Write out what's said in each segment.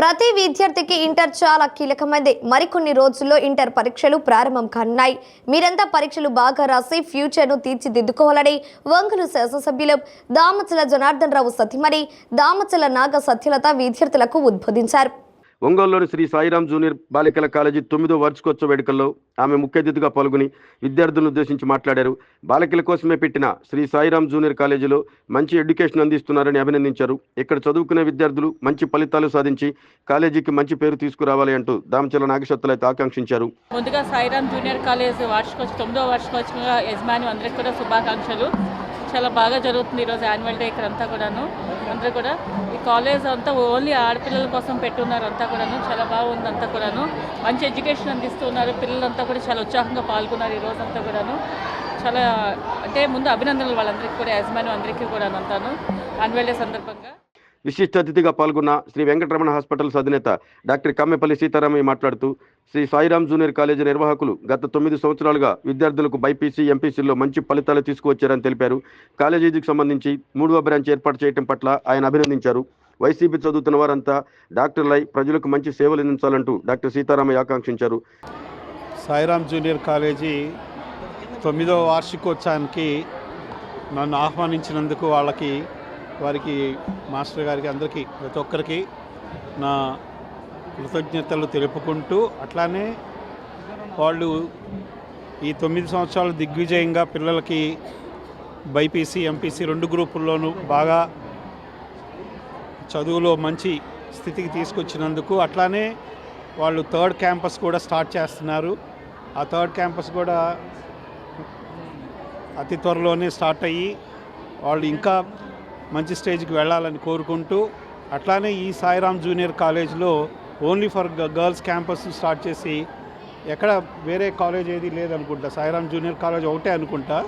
ప్రతి విద్యార్థికి ఇంటర్ చాలా కీలకమైనది. మరికొన్ని రోజుల్లో ఇంటర్ పరీక్షలు ప్రారంభం కానున్నాయి. మీరంతా పరీక్షలు బాగా రాసి ఫ్యూచర్ను తీర్చిదిద్దుకోవాలని ఒంగోలు శాసనసభ్యులు దామచల జనార్దన్ రావు సతీమణి దామచల నాగ సత్యలత విద్యార్థులకు ఉద్బోధించారు. ఒంగోలులోని శ్రీ సాయిరాం జూనియర్ బాలికల కాలేజీ 9వ వార్షికోత్సవ వేడుకల్లో ఆమె ముఖ్య అతిథిగా పాల్గొని విద్యార్థులను ఉద్దేశించి మాట్లాడారు. బాలికల కోసమే పెట్టిన శ్రీ సాయిరాం జూనియర్ కాలేజీలో మంచి ఎడ్యుకేషన్ అందిస్తున్నారని అభినందించారు. ఇక్కడ చదువుకునే విద్యార్థులు మంచి ఫలితాలు సాధించి కాలేజీకి మంచి పేరు తీసుకురావాలి అంటూ దామచల నాగసత్యలత ఆకాంక్షించారు. ముందుగా సాయిరాం జూనియర్ కాలేజ్ 9వ వార్షికోత్సవ యజమాని అందరికీ కూడా శుభాకాంక్షలు. చాలా బాగా జరుగుతుంది ఈరోజు యాన్యువల్ డే ఇక్కడంతా కూడాను. అందరూ కూడా ఈ కాలేజ్ అంతా ఓన్లీ ఆడపిల్లల కోసం పెట్టున్నారు. అంతా కూడాను చాలా బాగుంది. అంతా కూడాను మంచి ఎడ్యుకేషన్ అందిస్తున్నారు. పిల్లలంతా కూడా చాలా ఉత్సాహంగా పాల్గొన్నారు ఈ రోజు అంతా కూడాను. చాలా అంటే ముందు అభినందనలు వాళ్ళందరికీ కూడా యజమాని అందరికీ కూడా అంతాను యాన్యువల్ డే సందర్భంగా. విశిష్ట అతిథిగా పాల్గొన్న శ్రీ వెంకటరమణ హాస్పిటల్స్ అధినేత డాక్టర్ కమ్మెపల్లి సీతారామయ్య మాట్లాడుతూ శ్రీ సాయిరాం జూనియర్ కాలేజీ నిర్వాహకులు గత 9 సంవత్సరాలుగా విద్యార్థులకు బైపీసీ ఎంపీసీల్లో మంచి ఫలితాలు తీసుకువచ్చారని తెలిపారు. కాలేజీకి సంబంధించి 3వ బ్రాంచ్ ఏర్పాటు చేయడం పట్ల ఆయన అభినందించారు. వైసీపీ చదువుతున్న వారంతా డాక్టర్లై ప్రజలకు మంచి సేవలు అందించాలంటూ డాక్టర్ సీతారామయ్య ఆకాంక్షించారు. సాయిరాం జూనియర్ కాలేజీ 9వ వార్షికోత్సవానికి నన్ను ఆహ్వానించినందుకు వారికి మాస్టర్ గారికి అందరికీ ప్రతి ఒక్కరికి నా కృతజ్ఞతలు తెలుపుకుంటూ, అట్లానే వాళ్ళు ఈ 9 సంవత్సరాలు దిగ్విజయంగా పిల్లలకి బైపీసీ ఎంపీసీ 2 గ్రూపుల్లోనూ బాగా చదువులో మంచి స్థితికి తీసుకొచ్చినందుకు, అట్లానే వాళ్ళు 3rd క్యాంపస్ కూడా స్టార్ట్ చేస్తున్నారు. ఆ 3rd క్యాంపస్ కూడా అతి త్వరలోనే స్టార్ట్ అయ్యి వాళ్ళు ఇంకా మంచి స్టేజ్కి వెళ్ళాలని కోరుకుంటూ, అట్లానే ఈ సాయిరాం జూనియర్ కాలేజ్లో only for girls campus start చేసి, ఎక్కడ వేరే కాలేజ్ ఏది లేదనుకుంటా, సాయిరాం జూనియర్ కాలేజ్ ఒకటే అనుకుంటా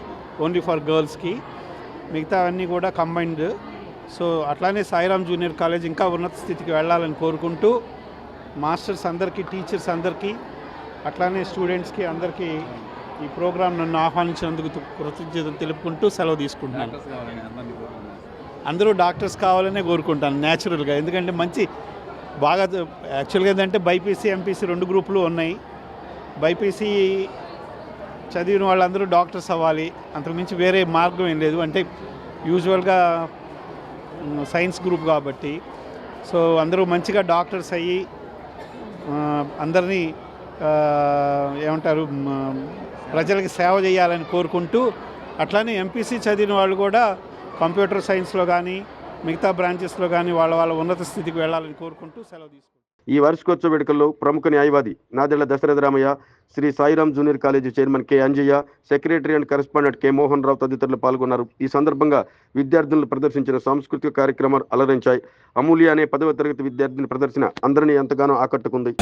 ఓన్లీ ఫర్ గర్ల్స్కి, మిగతా అన్నీ కూడా కంబైన్డ్. సో అట్లానే సాయిరాం జూనియర్ కాలేజ్ ఇంకా ఉన్నత స్థితికి వెళ్ళాలని కోరుకుంటూ, మాస్టర్స్ అందరికీ, టీచర్స్ అందరికీ, అట్లానే స్టూడెంట్స్కి అందరికీ ఈ ప్రోగ్రాం నన్ను ఆహ్వానించినందుకు కృతజ్ఞతలు తెలుపుకుంటూ సెలవు తీసుకుంటున్నాను. అందరూ డాక్టర్స్ కావాలనే కోరుకుంటాను న్యాచురల్గా. ఎందుకంటే మంచి బాగా యాక్చువల్గా ఏంటంటే బైపీసీ ఎంపీసీ 2 గ్రూపులు ఉన్నాయి. బైపీసీ చదివిన వాళ్ళందరూ డాక్టర్స్ అవ్వాలి, అంతకుమించి వేరే మార్గం ఏం లేదు. అంటే యూజువల్గా సైన్స్ గ్రూప్ కాబట్టి, సో అందరూ మంచిగా డాక్టర్స్ అయ్యి అందరినీ ఏమంటారు ప్రజలకి సేవ చేయాలని కోరుకుంటూ, అట్లానే ఎంపీసీ చదివిన వాళ్ళు కూడా కంప్యూటర్ సైన్స్లో కానీ మిగతా బ్రాంచెస్లో కానీ వాళ్ళ ఉన్నత స్థితికి వెళ్ళాలని కోరుకుంటూ సెలవు తీసుకుంటారు. ఈ వార్షికోత్సవ వేడుకల్లో ప్రముఖ న్యాయవాది Nadella Dasharatharamaiah, Sri Sairam junior college chairman K Anjaiah, secretary and correspondent K Mohan Rao తదితరులు పాల్గొన్నారు. ఈ సందర్భంగా విద్యార్థులను ప్రదర్శించిన సాంస్కృతిక కార్యక్రమాలు అలరించాయి. అమూల్య అనే 10వ తరగతి విద్యార్థిని ప్రదర్శన అందరినీ ఎంతగానో ఆకట్టుకుంది.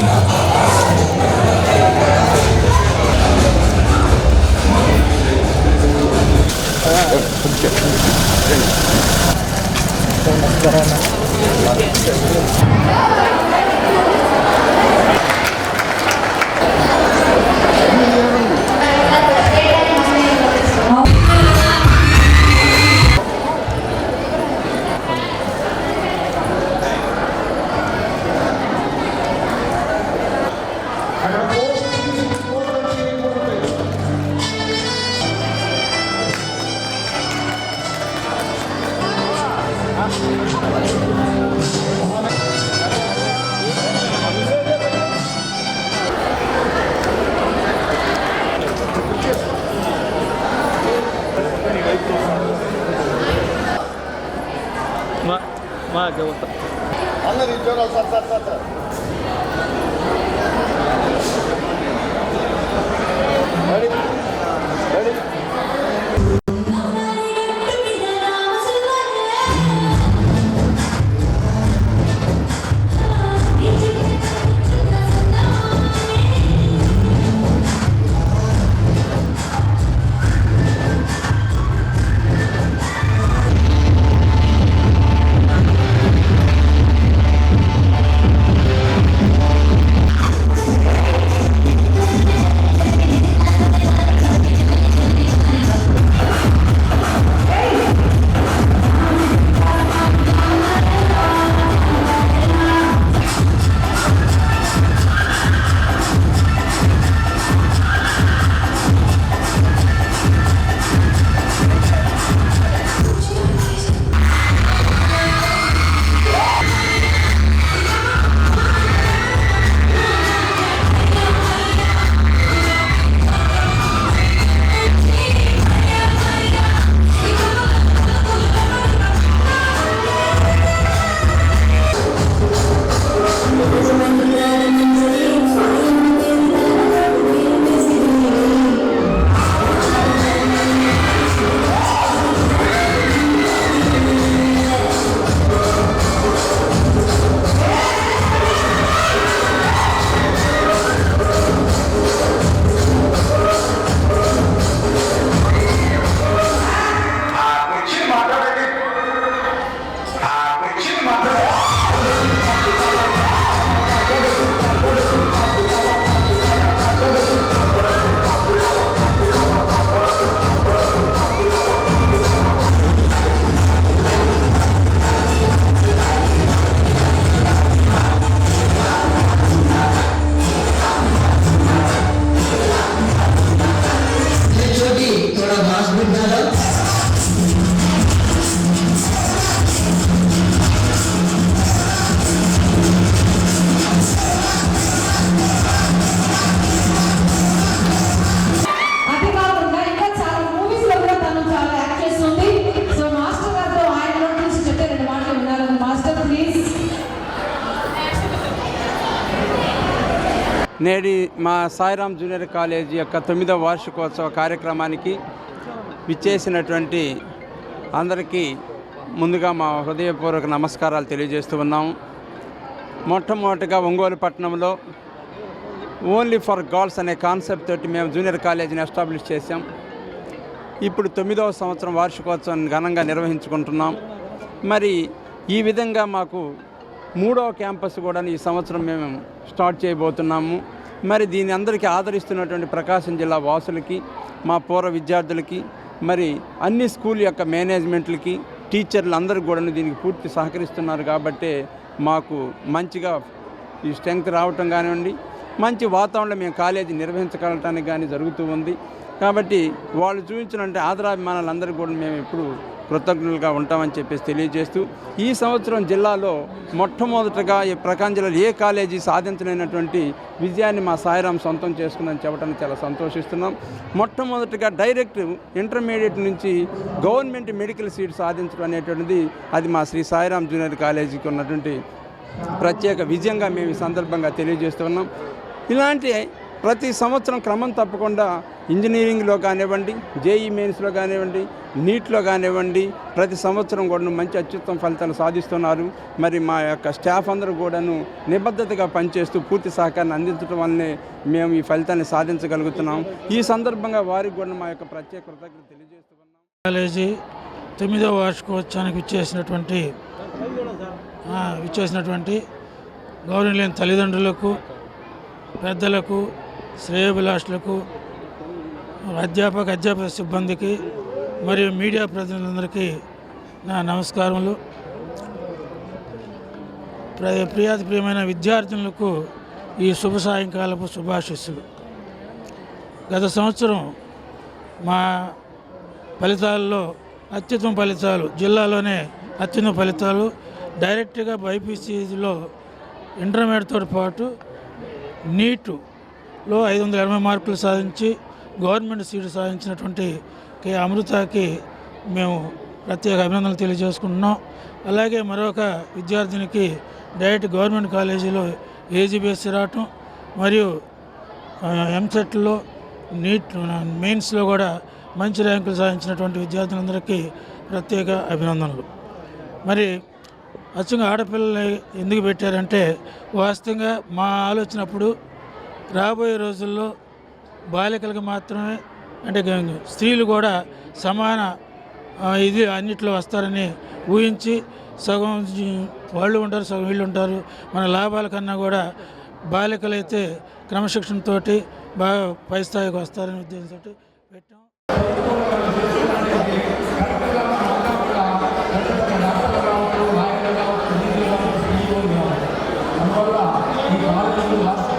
అందరి సార్ నేడి మా సాయిరాం జూనియర్ కాలేజీ యొక్క 9వ వార్షికోత్సవ కార్యక్రమానికి విచ్చేసినటువంటి అందరికీ ముందుగా మా హృదయపూర్వక నమస్కారాలు తెలియజేస్తూ ఉన్నాము. మొట్టమొదటిగా ఒంగోలు పట్టణంలో ఓన్లీ ఫర్ గర్ల్స్ అనే కాన్సెప్ట్ తోటి మేము జూనియర్ కాలేజీని ఎస్టాబ్లిష్ చేశాం. ఇప్పుడు 9వ సంవత్సరం వార్షికోత్సవాన్ని ఘనంగా నిర్వహించుకుంటున్నాం. మరి ఈ విధంగా మాకు 3వ క్యాంపస్ కూడా ఈ సంవత్సరం మేము స్టార్ట్ చేయబోతున్నాము. మరి దీని అందరికీ ఆదరిస్తున్నటువంటి ప్రకాశం జిల్లా వాసులకి, మా పూర్వ విద్యార్థులకి, మరి అన్ని స్కూల్ యొక్క మేనేజ్మెంట్లకి, టీచర్లు అందరూ కూడా దీనికి పూర్తి సహకరిస్తున్నారు. కాబట్టి మాకు మంచిగా ఈ స్ట్రెంగ్త్ రావటం కానివ్వండి, మంచి వాతావరణంలో మేము కాలేజీ నిర్వహించగలటానికి కానీ జరుగుతూ ఉంది. కాబట్టి వాళ్ళు చూపించినటువంటి ఆదరాభిమానాలందరూ కూడా మేము ఇప్పుడు కృతజ్ఞులుగా ఉంటామని చెప్పేసి తెలియజేస్తూ, ఈ సంవత్సరం జిల్లాలో మొట్టమొదటగా ఈ ప్రకాశం జిల్లాలో ఏ కాలేజీ సాధించలేనటువంటి విజయాన్ని మా సాయిరాం సొంతం చేసుకుందని చెప్పడానికి చాలా సంతోషిస్తున్నాం. మొట్టమొదటిగా డైరెక్ట్ ఇంటర్మీడియట్ నుంచి గవర్నమెంట్ మెడికల్ సీట్ సాధించడం అనేటువంటిది అది మా శ్రీ సాయిరాం జూనియర్ కాలేజీకి ఉన్నటువంటి ప్రత్యేక విజయంగా మేము ఈ సందర్భంగా తెలియజేస్తున్నాం. ఇలాంటి ప్రతి సంవత్సరం క్రమం తప్పకుండా ఇంజనీరింగ్లో కానివ్వండి, జేఈ మెయిన్స్లో కానివ్వండి, నీట్లో కానివ్వండి, ప్రతి సంవత్సరం కూడా మంచి అత్యుత్తమ ఫలితాలు సాధిస్తున్నారు. మరి మా యొక్క స్టాఫ్ అందరూ కూడాను నిబద్ధతగా పనిచేస్తూ పూర్తి సహకారాన్ని అందించడం వల్లనే మేము ఈ ఫలితాన్ని సాధించగలుగుతున్నాం. ఈ సందర్భంగా వారికి కూడా మా యొక్క ప్రత్యేక కృతజ్ఞతలు తెలియజేస్తున్నాం. కాలేజీ 9వ వార్షికోత్సవానికి విచ్చేసినటువంటి గౌరవనీయులైన తల్లిదండ్రులకు, పెద్దలకు, శ్రేయోభిలాషులకు, అధ్యాపక సిబ్బందికి మరియు మీడియా ప్రతినిధులందరికీ నా నమస్కారములు. ప్రియమైన విద్యార్థులకు ఈ శుభ సాయంకాలపు శుభాశీస్సులు. గత సంవత్సరం మా ఫలితాల్లో అత్యుత్తమ ఫలితాలు, జిల్లాలోనే అత్యుత్తమ ఫలితాలు డైరెక్ట్గా బైపీసీలో ఇంటర్మీడియట్తో పాటు నీటులో 580 మార్కులు సాధించి గవర్నమెంట్ సీటు సాధించినటువంటి కే అమృతకి మేము ప్రత్యేక అభినందనలు తెలియజేసుకుంటున్నాం. అలాగే మరొక విద్యార్థినికి డైరెక్ట్ గవర్నమెంట్ కాలేజీలో ఏజీబీఎస్సీ రావటం మరియు ఎంసెట్లో నీట్ మెయిన్స్లో కూడా మంచి ర్యాంకులు సాధించినటువంటి విద్యార్థులందరికీ ప్రత్యేక అభినందనలు. మరి అచ్చంగా ఆడపిల్లలు ఎందుకు పెట్టారంటే, వాస్తవంగా మా ఆలోచనప్పుడు రాబోయే రోజుల్లో బాలికలకు మాత్రమే, అంటే స్త్రీలు కూడా సమాన ఇది అన్నిట్లో వస్తారని ఊహించి సగం వాళ్ళు ఉంటారు, సగం వీళ్ళు ఉంటారు. మన లాభాల కన్నా కూడా బాలికలైతే క్రమశిక్షణతో బాగా పై స్థాయికి వస్తారనే ఉద్దేశంతో పెట్టాం. అందువల్ల ఈ కాలేజీ